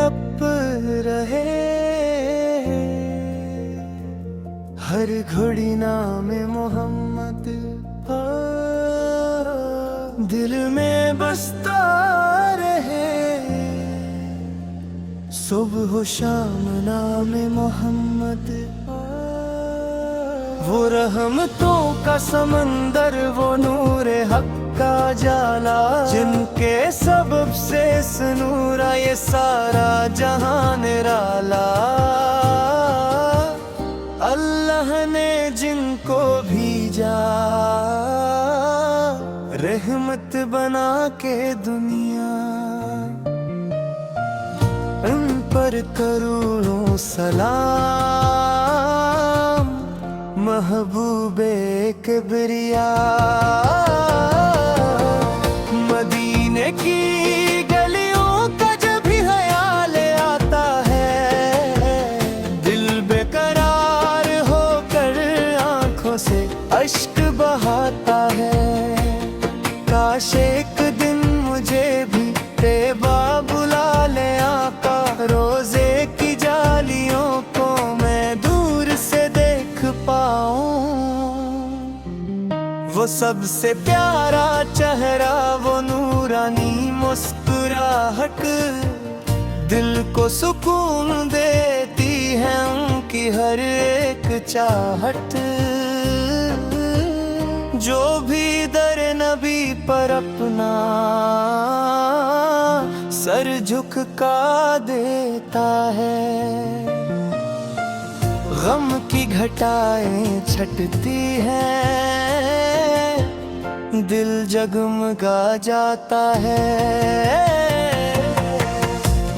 तड़प रहे, हर घड़ी नाम मोहम्मद दिल में बसता रहे। सुबह हो शाम नाम मोहम्मद, वो रहमतों का समंदर, वो नूरे हक का जाला, जिनके सबब से नूरा ये सारा जहान निराला। अल्लाह ने जिनको भेजा रहमत बना के दुनिया, उन पर करोड़ों सलाम। महबूबे किबरिया, मदीने की गलियों का जब भी ख्याल आता है, दिल बेकरार होकर आंखों से अश्क बहाता है। काश एक दिन मुझे भी तेबा बुला ले आका, रोजे की जालियों को मैं दूर से देख पाऊं। वो सबसे प्यारा चेहरा, वो नूरानी मुस्कुराहट, दिल को सुकून देती है उनकी हर एक चाहट। जो भी दर नबी पर अपना सर झुका देता है, गम की घटाएं छटती हैं, दिल जगमगा जाता है।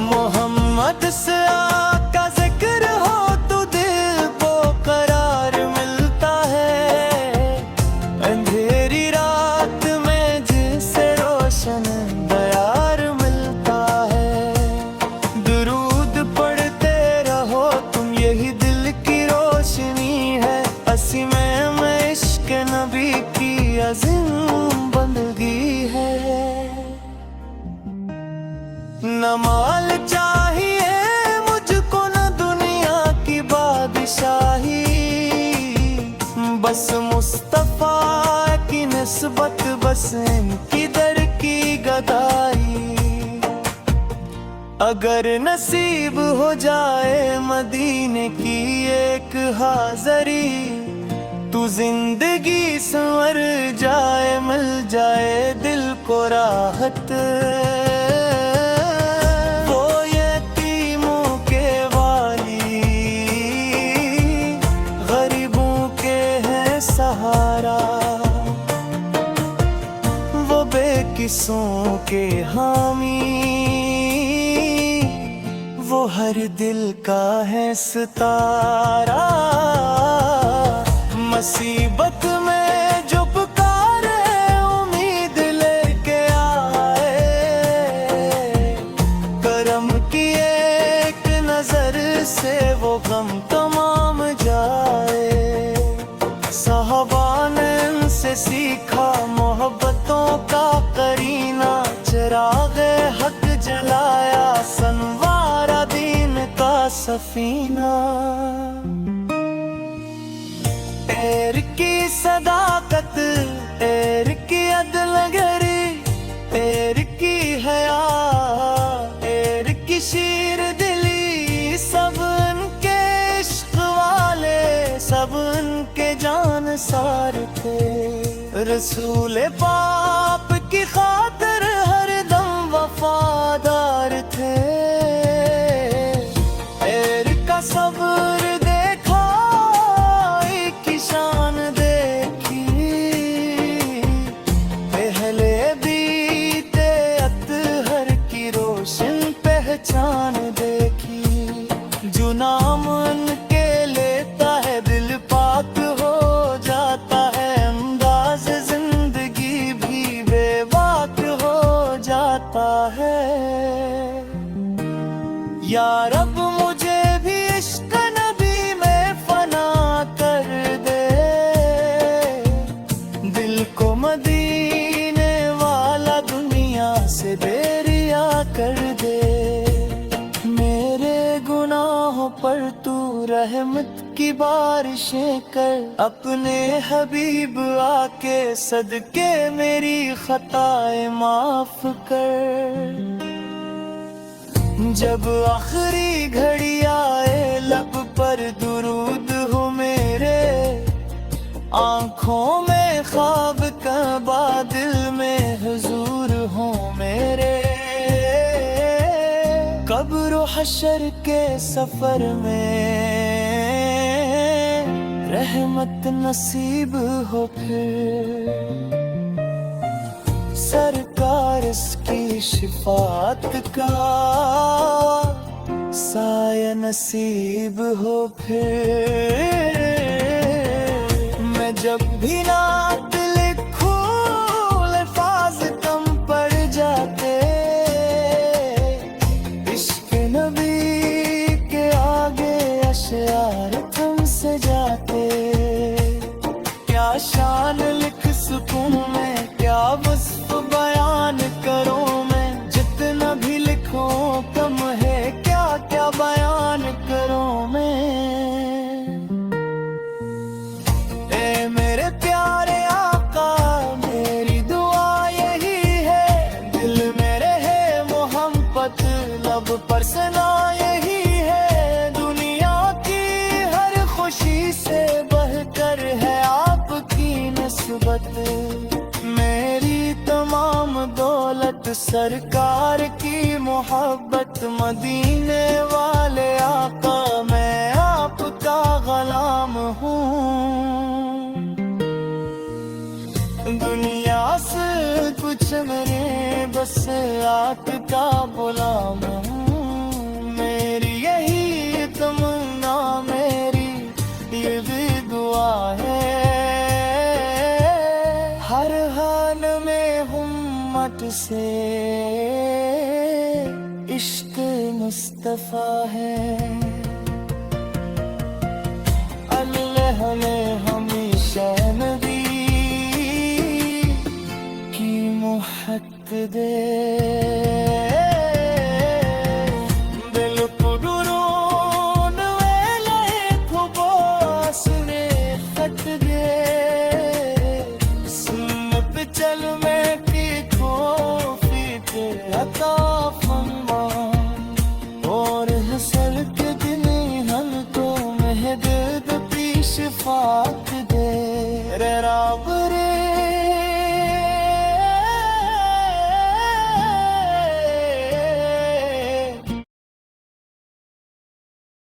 मोहम्मद से आका जिक्र हो तो दिल को करार मिलता है, अंधेरी रात में जिसे रोशन दयार मिलता है। दुरूद पढ़ते रहो तुम, यही दिल की रोशनी है। असीम में इश्क नबी की अज़ीम बंदगी है। न माल चाहिए मुझको, न दुनिया की बादशाही, बस मुस्तफा की निस्बत, बस इनकी दर की गदाई। अगर नसीब हो जाए मदीने की एक हाज़री, तू जिंदगी संवर जाए, मिल जाए दिल को राहत। वो यतीमों के वाली, गरीबों के हैं सहारा, वो बेकिसों के हामी, वो हर दिल का है सितारा। मुसीबत में जो पुकारे उम्मीद लेके आए, करम की एक नजर से वो गम तमाम जाए। साहबा ने इनसे सीखा मोहब्बतों का करीना, चिरागे हक जलाया, संवारा दीन का सफीना। एर की सदाकत, एर की अदलगरी, एर की हया, एर की शीर दिली, सब उनके इश्क वाले, सब उनके जान सार थे। रसूल पाप की खातिर हर दम वफादार थे। एर का सब्र देखा, एक शान देखी, पहले बीते अतहर की रोशन पहचान देखी। जो नाम उनके लेता है दिल पाक हो जाता है, अंदाज जिंदगी भी बेबाक हो जाता है। या रब मुझे भी इश्क नबी में फना कर दे, दिल को मदीने वाला दुनिया से बेरिया कर दे। पर तू रहमत की बारिशें कर। अपने हबीब आके सदके मेरी खताएं माफ कर। जब आखिरी घड़ी आए लब पर दुरूद हो मेरे, आँखों में ख्वाब का बादल में हुजूर हो मेरे। कब्र हशर के सफर में रहमत नसीब हो फिर। सरकार इसकी शिफात का साया नसीब हो फिर। मैं जब भी नात लिखूं अल्फाज कम पड़ जाते, इश्क नबी के आगे अशआर थम से जाते। क्या शान लिख सकूं मैं, क्या वस्फ बयान करूं मैं, जितना भी लिखूं कम है, क्या क्या बयान करूं मैं। ए मेरे प्यारे आका मेरी दुआ यही है, दिल में रहे मोहब्बत लब पर सना यही है। दुनिया की हर खुशी से बढ़कर है आपकी नस्बत। मेरी तमाम दौलत सरकार की मोहब्बत। मदीने वाले आका मैं आपका गुलाम हूँ। दुनिया से कुछ मेरे बस आपका गुलाम हूँ। मेरी यही तमन्ना मेरी ये भी दुआ है, हर हाल में उम्मत से इश्क मुस्तफा है। अल्लाह ने हमेशा नबी की मोहब्बत दे।